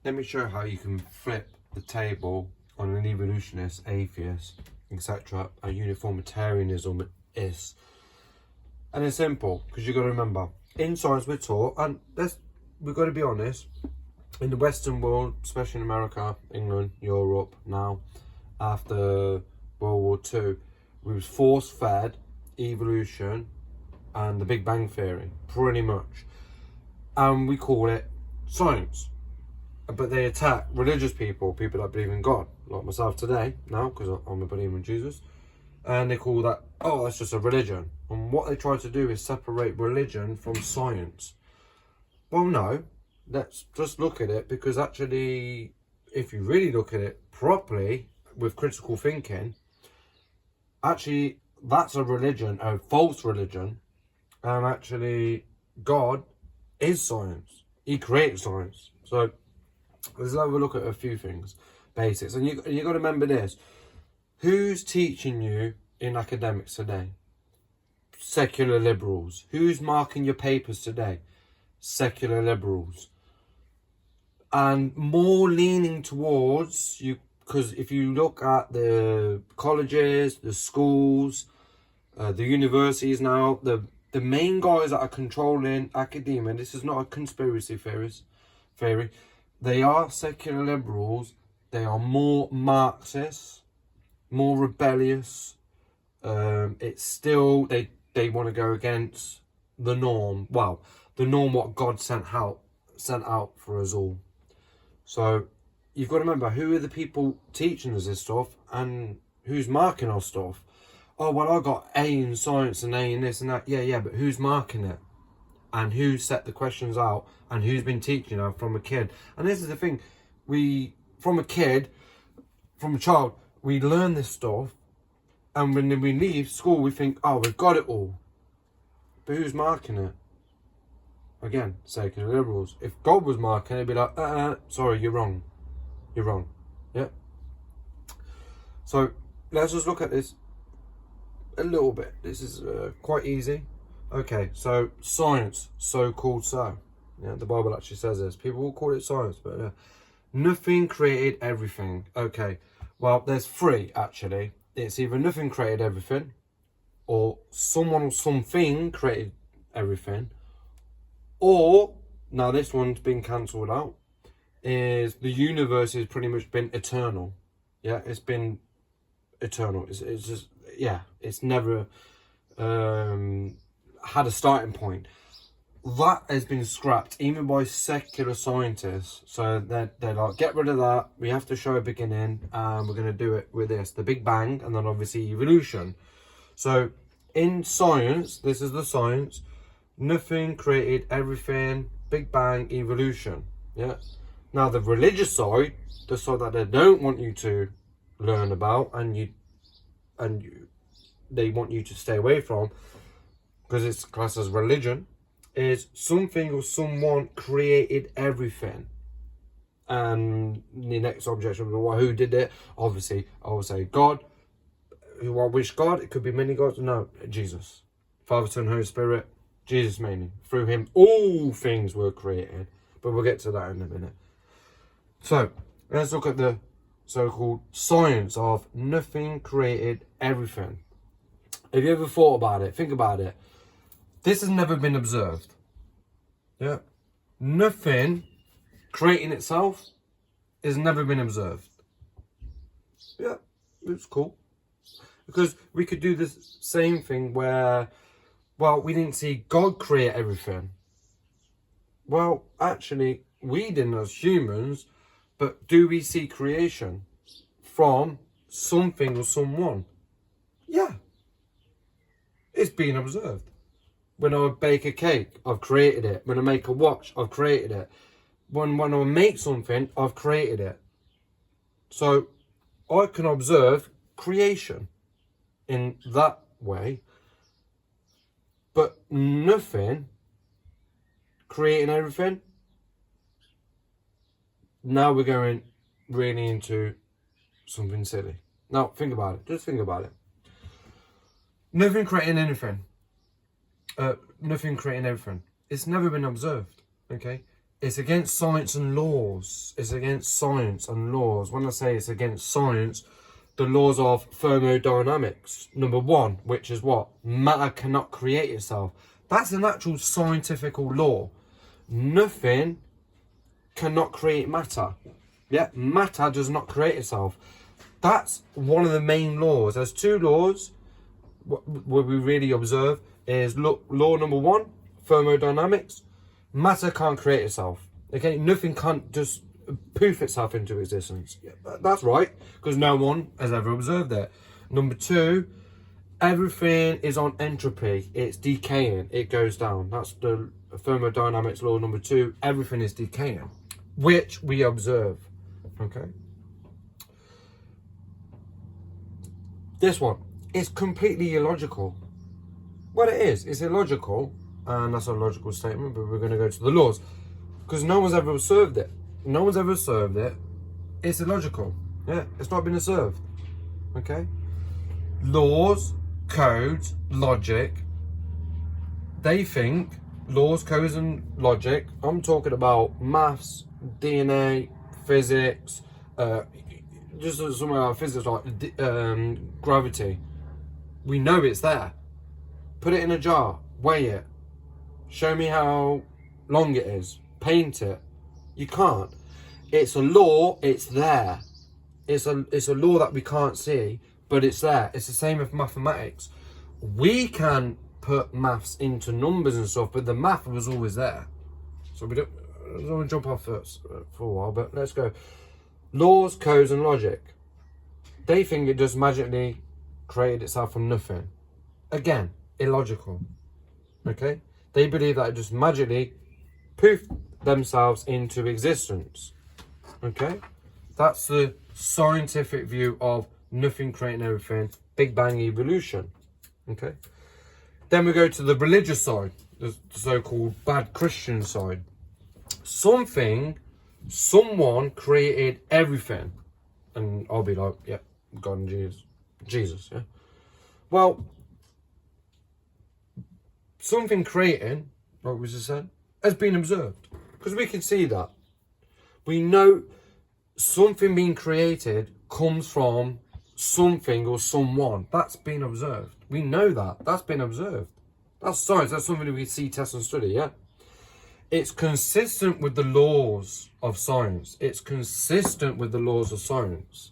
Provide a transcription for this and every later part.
Let me show how you can flip the table on an evolutionist, atheist, etc. A uniformitarianism is. And it's simple, because you've got to remember, in science we're taught, and we've got to be honest, in the Western world, especially in America, England, Europe now, after World War II, we was force-fed evolution and the Big Bang Theory, pretty much. And we call it science. But they attack religious people that believe in God, like myself today, now, because I'm a believer in Jesus. And they call that, oh, that's just a religion. And what they try to do is separate religion from science. Well, no, let's just look at it, because actually, if you really look at it properly, with critical thinking, actually, that's a religion, a false religion. And actually, God is science. He created science. So, let's have a look at a few things, basics. And you got to remember this. Who's teaching you in academics today? Secular liberals. Who's marking your papers today? Secular liberals. And more leaning towards you, because if you look at the colleges, the schools, the universities now, the main guys that are controlling academia, this is not a conspiracy theory, they are secular liberals. They are more Marxists, more rebellious. It's still, they want to go against the norm. Well, the norm what God sent out for us all. So you've got to remember, who are the people teaching us this stuff and who's marking our stuff? Oh, well, I got A in science and A in this and that. Yeah, but who's marking it? And who set the questions out, and who's been teaching her from a kid. And this is the thing, from a child, we learn this stuff, and when we leave school, we think, oh, we've got it all. But who's marking it? Again, secular liberals. If God was marking it, it'd be like, sorry, you're wrong. You're wrong. Yeah? So, let's just look at this a little bit. This is quite easy. Okay, so science, so-called so. Yeah, the Bible actually says this. People will call it science, but nothing created everything. Okay, well, there's three, actually. It's either nothing created everything, or someone or something created everything, or, now this one's been cancelled out, is the universe has pretty much been eternal. Yeah, it's been eternal. It's just, yeah, it's never had a starting point. That has been scrapped even by secular scientists. So they're like, get rid of that. We have to show a beginning, and we're going to do it with this, the Big Bang, and then obviously evolution. So in science, this is the science. Nothing created everything. Big Bang, evolution. Yeah. Now the religious side, the side that they don't want you to learn about, they want you to stay away from, because it's classed as religion, is something or someone created everything. And the next objection will be, well, who did it? Obviously, I would say God. Who I wish God? It could be many gods. No, Jesus. Father, Son, Holy Spirit. Jesus mainly. Through him, all things were created. But we'll get to that in a minute. So, let's look at the so-called science of nothing created everything. Have you ever thought about it? Think about it. This has never been observed. Yeah. Nothing creating itself has never been observed. Yeah, it's cool. Because we could do this same thing where, well, we didn't see God create everything. Well, actually, we didn't as humans, but do we see creation from something or someone? Yeah. It's been observed. When I bake a cake, I've created it. When I make a watch, I've created it. When I make something, I've created it. So I can observe creation in that way, but nothing creating everything. Now we're going really into something silly. Now think about it. Just think about it. Nothing creating anything. Nothing creating everything. It's never been observed. Okay. It's against science and laws. It's against science and laws. When I say it's against science, the laws of thermodynamics. Number one, which is what? Matter cannot create itself. That's an actual scientific law. Nothing cannot create matter. Yeah, matter does not create itself. That's one of the main laws. There's two laws. What we really observe is law number one, thermodynamics. Matter can't create itself. Okay, nothing can't just poof itself into existence. Yeah, that's right, because no one has ever observed it. Number two, everything is on entropy. It's decaying. It goes down. That's the thermodynamics law number two. Everything is decaying, which we observe. Okay. This one is completely illogical. Well, it is. It's illogical, and that's a logical statement, but we're going to go to the laws, because no one's ever observed it. No one's ever observed it. It's illogical. Yeah, it's not been observed. Okay? Laws, codes, logic. They think laws, codes, and logic. I'm talking about maths, DNA, physics, just something like physics, like gravity. We know it's there. Put it in a jar, weigh it, show me how long it is, paint it. You can't. It's a law, it's there. It's a law that we can't see, but it's there. It's the same with mathematics. We can put maths into numbers and stuff, but the math was always there. So I don't want to jump off first for a while, but let's go. Laws, codes, and logic. They think it just magically created itself from nothing. Again, illogical. Okay? They believe that it just magically poofed themselves into existence. Okay? That's the scientific view of nothing creating everything, Big Bang evolution. Okay? Then we go to the religious side, the so-called bad Christian side. Someone created everything. And I'll be like, yeah, God and Jesus, yeah. Well, something creating, like we just said, has been observed. Because we can see that. We know something being created comes from something or someone. That's been observed. We know that. That's been observed. That's science. That's something we see, test and study, yeah? It's consistent with the laws of science. It's consistent with the laws of science.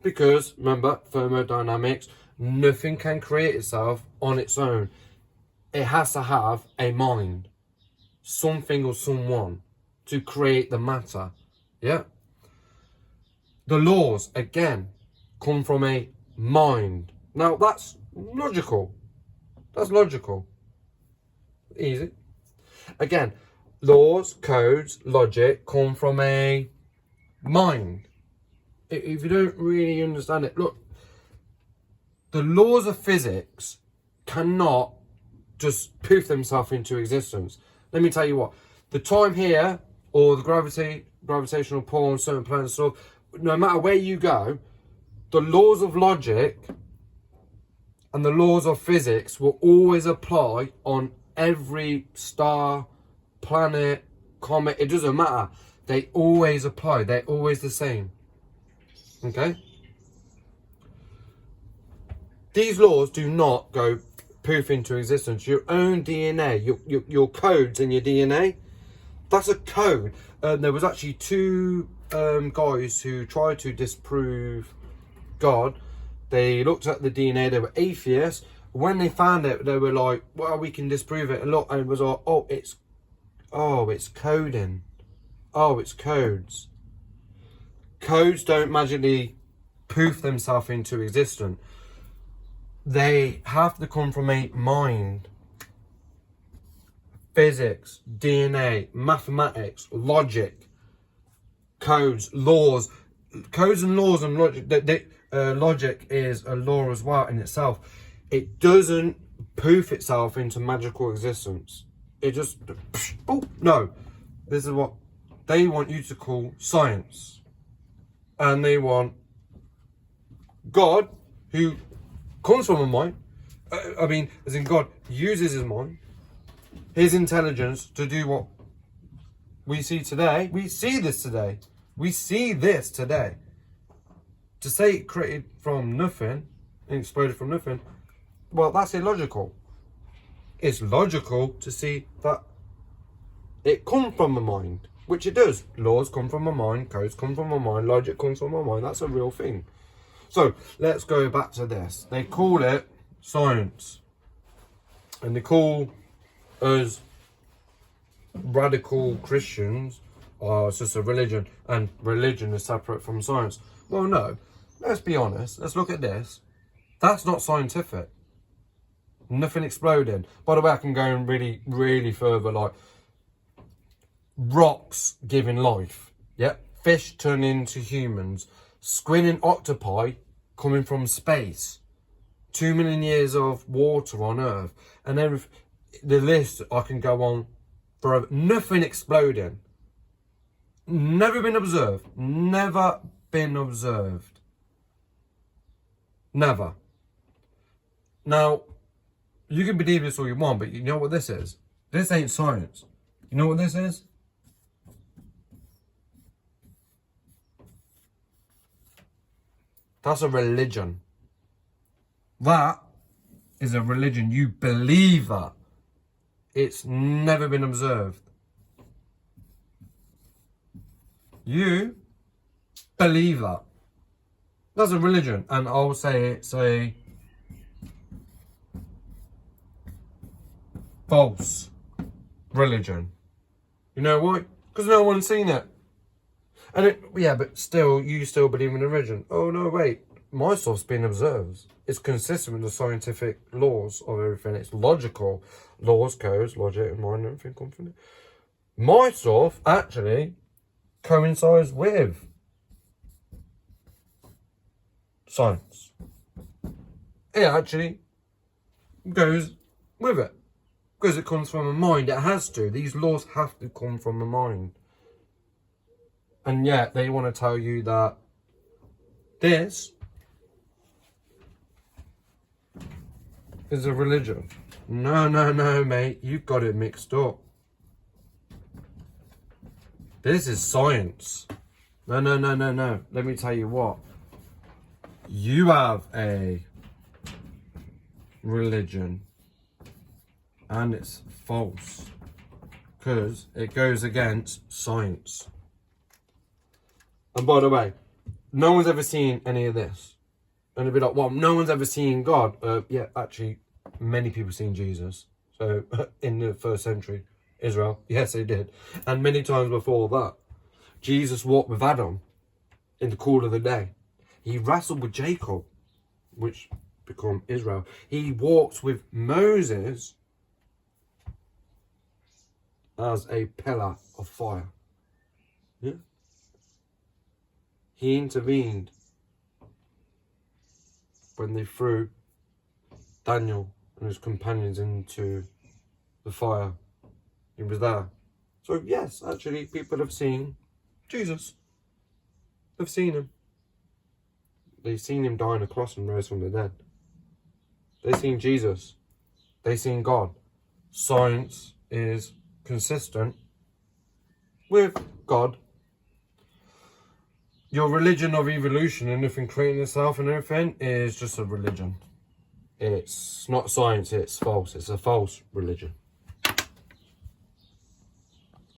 Because, remember, thermodynamics, nothing can create itself on its own. It has to have a mind. Something or someone to create the matter. Yeah? The laws, again, come from a mind. Now, that's logical. That's logical. Easy. Again, laws, codes, logic come from a mind. If you don't really understand it, look, the laws of physics cannot just poof themselves into existence. Let me tell you what, the time here, or the gravitational pull on certain planets, so no matter where you go, the laws of logic and the laws of physics will always apply on every star, planet, comet. It doesn't matter. They always apply. They're always the same. Okay? These laws do not go poof into existence. Your own DNA, your codes in your DNA, that's a code. There was actually two guys who tried to disprove God. They looked at the DNA, they were atheists. When they found it, they were like, well, we can disprove it. And look, and it was like, it's coding. Oh, it's codes. Codes don't magically poof themselves into existence. They have to come from a mind. Physics, DNA, mathematics, logic, codes, laws. Codes and laws and logic, logic is a law as well in itself. It doesn't poof itself into magical existence. It just, oh, no. This is what they want you to call science. And they want God, who comes from a mind, as in God uses his mind, his intelligence to do what we see today, we see this today. We see this today. To say it created from nothing and exploded from nothing, well, that's illogical. It's logical to see that it comes from a mind, which it does. Laws come from a mind, codes come from a mind, logic comes from a mind. That's a real thing. So let's go back to this. They call it science. And they call us radical Christians, it's just a religion, and religion is separate from science. Well, no. Let's be honest. Let's look at this. That's not scientific. Nothing exploding. By the way, I can go in really, really further, like rocks giving life. Yep. Fish turning into humans. Squid and octopi coming from space. 2 million years of water on Earth. And then the list, I can go on forever. Nothing exploding. Never been observed. Never been observed. Never. Now, you can believe this all you want, but you know what this is? This ain't science. You know what this is? That's a religion. That is a religion. You believe that. It's never been observed. You believe that. That's a religion. And I'll say it's a false religion. You know why? Because no one's seen it. And yeah, but still, you still believe in a religion. Oh, no, wait. My stuff's been observed. It's consistent with the scientific laws of everything. It's logical. Laws, codes, logic, and mind, and everything comes from it. My stuff actually coincides with science. It actually goes with it. Because it comes from a mind. It has to. These laws have to come from a mind. And yet they want to tell you that this is a religion. No, mate. You've got it mixed up. This is science. No. Let me tell you what. You have a religion. And it's false. Because it goes against science. And by the way, no one's ever seen any of this. And it'd be like, well, no one's ever seen God. Yeah, actually, many people seen Jesus. So, in the first century, Israel, yes, they did. And many times before that, Jesus walked with Adam in the cool of the day. He wrestled with Jacob, which become Israel. He walked with Moses as a pillar of fire. Yeah. He intervened when they threw Daniel and his companions into the fire. He was there. So yes, actually, people have seen Jesus. They've seen him. They've seen him die on a cross and rise from the dead. They've seen Jesus. They've seen God. Science is consistent with God. Your religion of evolution and nothing creating itself and everything is just a religion. It's not science, it's false. It's a false religion.